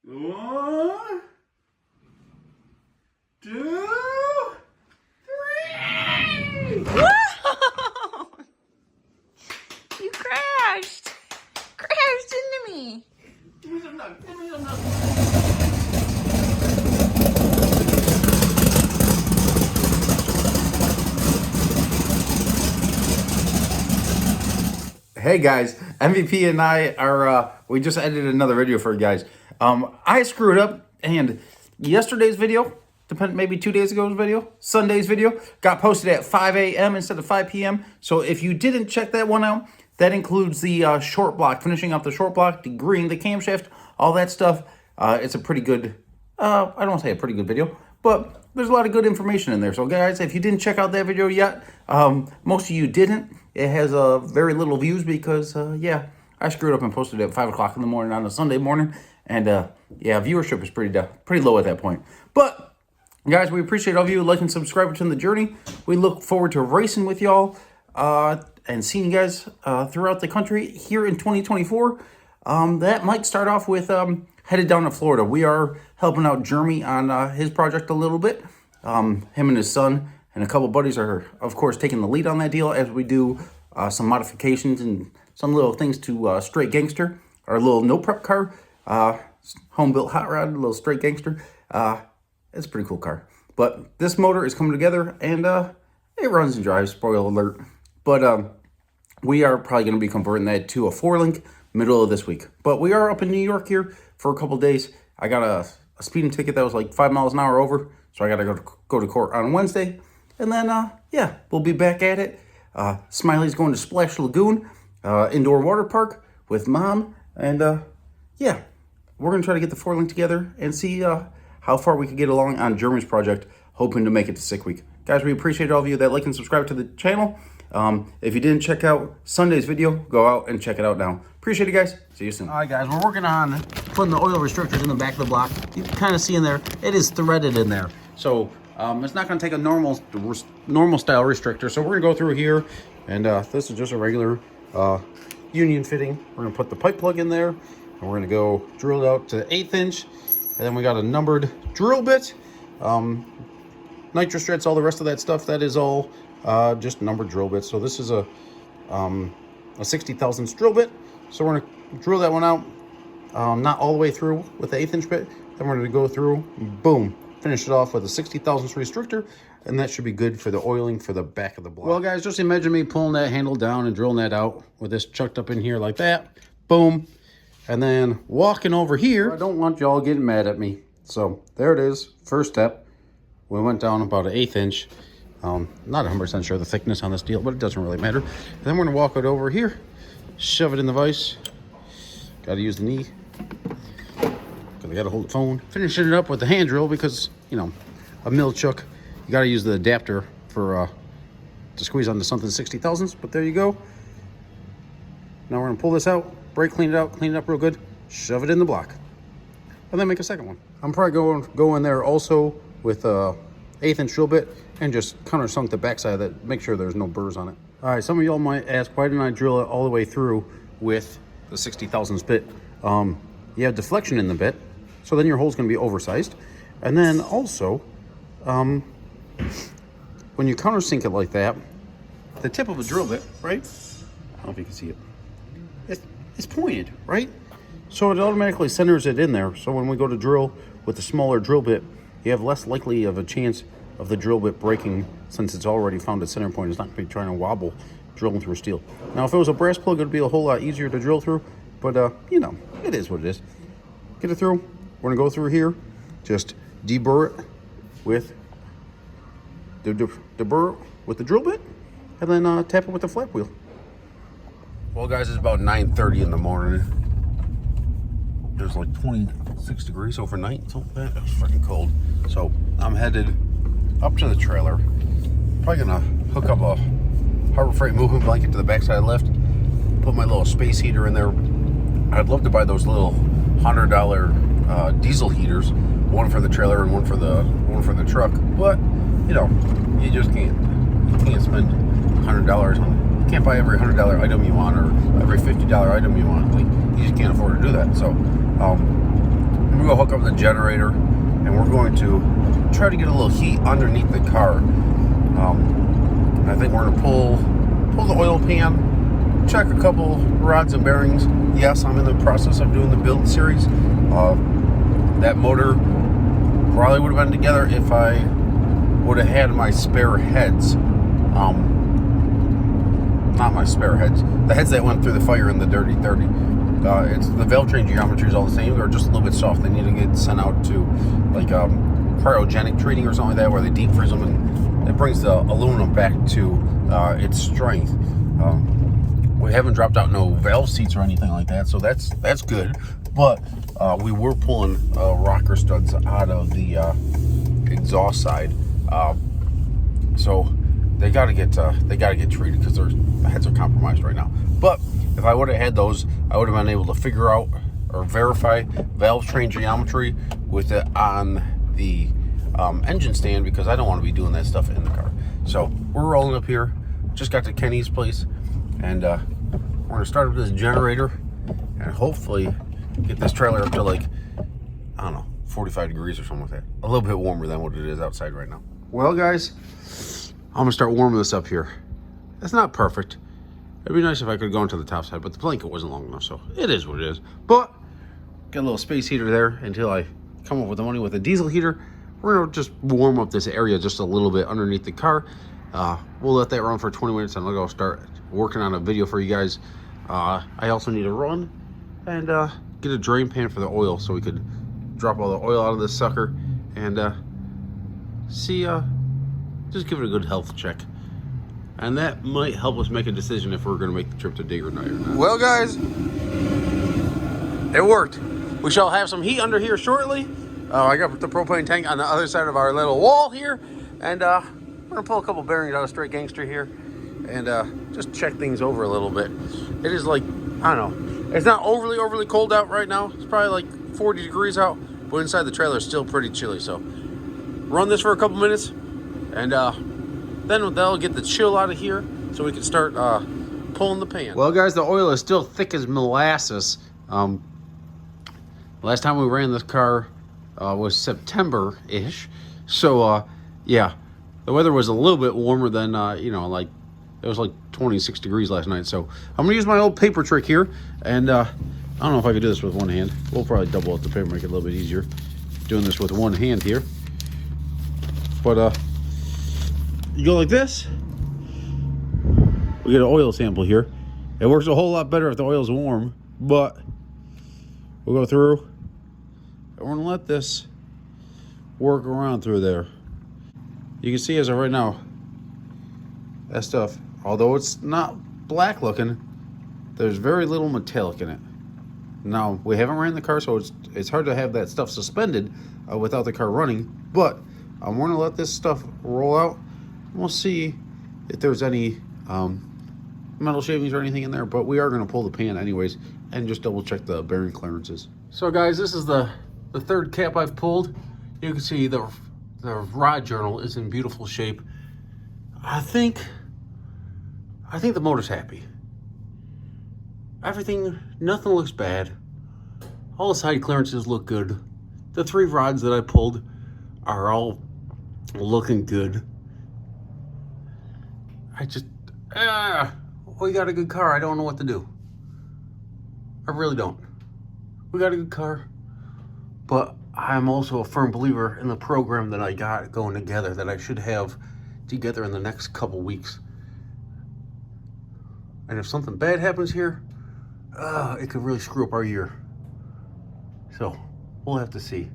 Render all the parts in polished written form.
1, 2, 3. Whoa! You crashed into me. Give me some nuts. Give me some nuts. Hey guys, MVP and I are, we just edited another video for you guys. I screwed up, and yesterday's video, maybe 2 days ago's video, Sunday's video, got posted at 5 a.m. instead of 5 p.m. So if you didn't check that one out, that includes the short block, finishing up the short block, degreeing the camshaft, all that stuff. It's a pretty good, I don't want to say a pretty good video, but there's a lot of good information in there. So guys, if you didn't check out that video yet, most of you didn't. It has very little views because, yeah, I screwed up and posted it at 5 o'clock in the morning on a Sunday morning. And, yeah, viewership is pretty low at that point. But, guys, we appreciate all of you liking, subscribing to the journey. We look forward to racing with y'all and seeing you guys throughout the country here in 2024. That might start off with headed down to Florida. We are helping out Jeremy on his project a little bit. Him and his son and a couple buddies are, of course, taking the lead on that deal as we do some modifications and some little things to Straight Gangster, our little no prep car, home-built hot rod, a little Straight Gangster. It's a pretty cool car. But this motor is coming together, and it runs and drives, spoiler alert. But we are probably going to be converting that to a 4-link middle of this week. But we are up in New York here for a couple days. I got a speeding ticket that was like 5 miles an hour over, so I got to go to court on Wednesday. And then, yeah, we'll be back at it. Smiley's going to Splash Lagoon, indoor water park with Mom. And, yeah, we're going to try to get the 4-link together and see how far we can get along on Jeremy's project, hoping to make it to Sick Week. Guys, we appreciate all of you that like and subscribe to the channel. If you didn't check out Sunday's video, go out and check it out now. Appreciate it, guys. See you soon. All right, guys, we're working on putting the oil restrictors in the back of the block. You can kind of see in there, it is threaded in there. So it's not going to take a normal style restrictor. So we're going to go through here, and this is just a regular union fitting. We're going to put the pipe plug in there, and we're going to go drill it out to 1/8 inch. And then we got a numbered drill bit, nitro struts, all the rest of that stuff. That is all just numbered drill bits. So this is a 60 thousandths drill bit. So we're going to drill that one out, not all the way through with the 1/8 inch bit. Then we're going to go through, boom, finish it off with a 60 thousandths restrictor, and that should be good for the oiling for the back of the block. Well, guys, just imagine me pulling that handle down and drilling that out with this chucked up in here like that. Boom. And then walking over here. I don't want y'all getting mad at me. So there it is. First step. We went down about an 1/8 inch. Not 100% sure the thickness on this deal, but it doesn't really matter. And then we're going to walk it over here, shove it in the vise. Got to use the knee, because I got to hold the phone. Finishing it up with the hand drill because, you know, a mill chuck, you got to use the adapter for to squeeze onto something 60 thousandths. But there you go. Now we're going to pull this out, brake clean it up real good, shove it in the block, and then make a second one. I'm probably going to go in there also with a 1/8 inch drill bit and just countersunk the backside of that, make sure there's no burrs on it. All right, some of y'all might ask, why didn't I drill it all the way through with the 60 thousandths bit? You have deflection in the bit, so then your hole's going to be oversized. And then also, when you countersink it like that, the tip of a drill bit, right? I don't know if you can see it. It's pointed, right? So it automatically centers it in there. So when we go to drill with the smaller drill bit, you have less likely of a chance of the drill bit breaking, since it's already found its center point. It's not going to be trying to wobble drilling through steel. Now, if it was a brass plug, it would be a whole lot easier to drill through. But, you know, it is what it is. Get it through. We're going to go through here. Just deburr it with the drill bit, and then tap it with the flap wheel. Well, guys, it's about 9:30 in the morning. There's like 26 degrees overnight, so that was freaking cold. So I'm headed up to the trailer. Probably gonna hook up a Harbor Freight moving blanket to the backside lift. Put my little space heater in there. I'd love to buy those little $100 diesel heaters, one for the trailer and one for the truck. But you know, you just can't. You can't spend $100 on. You can't buy every $100 item you want or every $50 item you want. Like, you just can't afford to do that. So we gonna go hook up the generator, and we're going to try to get a little heat underneath the car. I think we're gonna pull the oil pan, check a couple rods and bearings. Yes, I'm in the process of doing the build series. That motor probably would have been together if I would have had my spare heads. Not my spare heads, the heads that went through the fire in the Dirty 30. It's the valve train geometry is all the same. They're just a little bit soft. They need to get sent out to like cryogenic treating or something like that, where they deep freeze them, and it brings the aluminum back to its strength. We haven't dropped out no valve seats or anything like that, so that's good. But we were pulling rocker studs out of the exhaust side, so they got to get treated because their heads are compromised right now. But if I would have had those, I would have been able to figure out or verify valve train geometry with it on the engine stand, because I don't want to be doing that stuff in the car. So we're rolling up here. Just got to Kenny's place, and we're gonna start up this generator and hopefully get this trailer up to, like, I don't know, 45 degrees or something like that. A little bit warmer than what it is outside right now. Well, guys, I'm gonna start warming this up here. It's not perfect. It'd be nice if I could go into the top side, but the blanket wasn't long enough, so it is what it is. But got a little space heater there until I come up with the money with a diesel heater. We're gonna just warm up this area just a little bit underneath the car. We'll let that run for 20 minutes, and I'll go start working on a video for you guys. I also need to run and get a drain pan for the oil, so we could drop all the oil out of this sucker and see, just give it a good health check. And that might help us make a decision if we're going to make the trip to Digger Night or not. Well, guys, it worked. We shall have some heat under here shortly. I got the propane tank on the other side of our little wall here, and we're going to pull a couple bearings out of Straight Gangster here and just check things over a little bit. It is like, I don't know, it's not overly cold out right now. It's probably like 40 degrees out, but inside the trailer is still pretty chilly. So run this for a couple minutes, and then that'll get the chill out of here so we can start pulling the pan. Well, guys, the oil is still thick as molasses. Last time we ran this car was September-ish. So, yeah, the weather was a little bit warmer than, you know, like, it was like 26 degrees last night. So I'm gonna use my old paper trick here, and I don't know if I could do this with one hand. We'll probably double up the paper, make it a little bit easier doing this with one hand here. But you go like this, we get an oil sample here. It works a whole lot better if the oil's warm, but we'll go through and we're gonna let this work around through there. You can see as of right now, that stuff, although it's not black looking, there's very little metallic in it. Now, we haven't ran the car, so it's hard to have that stuff suspended without the car running, but I'm gonna let this stuff roll out. We'll see if there's any metal shavings or anything in there, but we are going to pull the pan anyways and just double check the bearing clearances. So, guys, this is the third cap I've pulled. You can see the rod journal is in beautiful shape. I think the motor's happy. Nothing looks bad. All the side clearances look good. The 3 rods that I pulled are all looking good. We got a good car. I don't know what to do. I really don't. We got a good car, but I'm also a firm believer in the program that I got going together, that I should have together in the next couple weeks. And if something bad happens here, it could really screw up our year. So we'll have to see.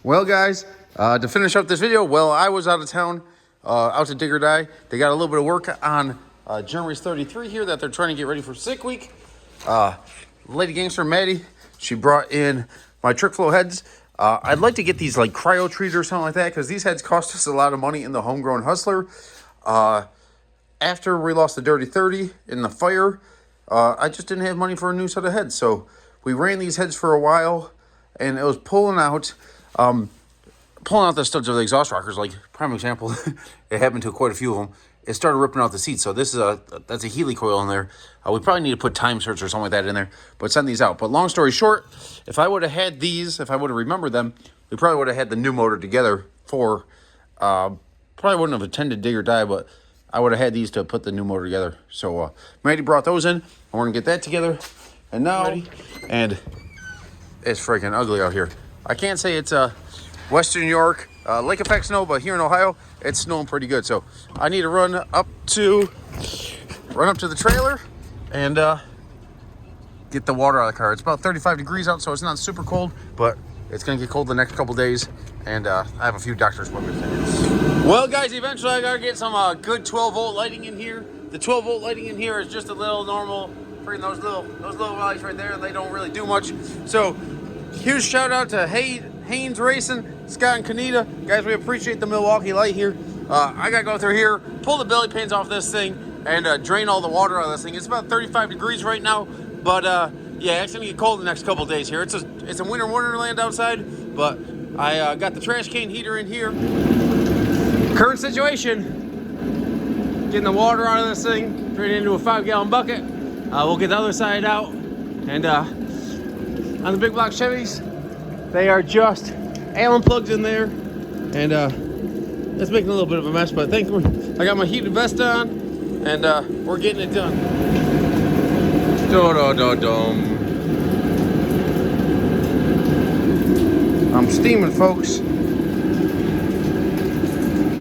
Well, guys, to finish up this video, well, I was out of town, out to Digger Die. They got a little bit of work on Jeremy's 33 here that they're trying to get ready for Sick Week. Lady Gangster Maddie, she brought in my trick flow heads. I'd like to get these like cryo treated or something like that, because these heads cost us a lot of money in the Homegrown Hustler. after we lost the Dirty 30 in the fire, I just didn't have money for a new set of heads. So we ran these heads for a while, and it was pulling out the studs of the exhaust rockers. Like, prime example, it happened to quite a few of them. It started ripping out the seats. So this is that's a Healy coil in there. We probably need to put time certs or something like that in there, but send these out. But long story short, if I would have had these, if I would have remembered them, we probably would have had the new motor together for, probably wouldn't have attended dig or die, but I would have had these to put the new motor together. So Maddie brought those in. I want to get that together. And now, and it's freaking ugly out here. I can't say it's Western New York, lake effect snow, but here in Ohio, it's snowing pretty good. So I need to run up to the trailer and get the water out of the car. It's about 35 degrees out, so it's not super cold, but it's gonna get cold the next couple days, and I have a few doctor's appointments. Well, guys, eventually I gotta get some good 12-volt lighting in here. The 12-volt lighting in here is just a little normal. Freaking those little lights right there, they don't really do much. So huge shout out to Haynes Racing, Scott and Kanita. Guys, we appreciate the Milwaukee light here. I gotta go through here, pull the belly pins off this thing, and drain all the water out of this thing. It's about 35 degrees right now, but yeah, it's gonna get cold the next couple of days here. It's a winter wonderland outside, but I got the trash can heater in here. Current situation, getting the water out of this thing, turn it into a 5-gallon bucket. We'll get the other side out, and on the big block Chevys, they are just Allen plugs in there, and it's making a little bit of a mess, but thankfully I got my heated vest on, and we're getting it done. I'm steaming, folks.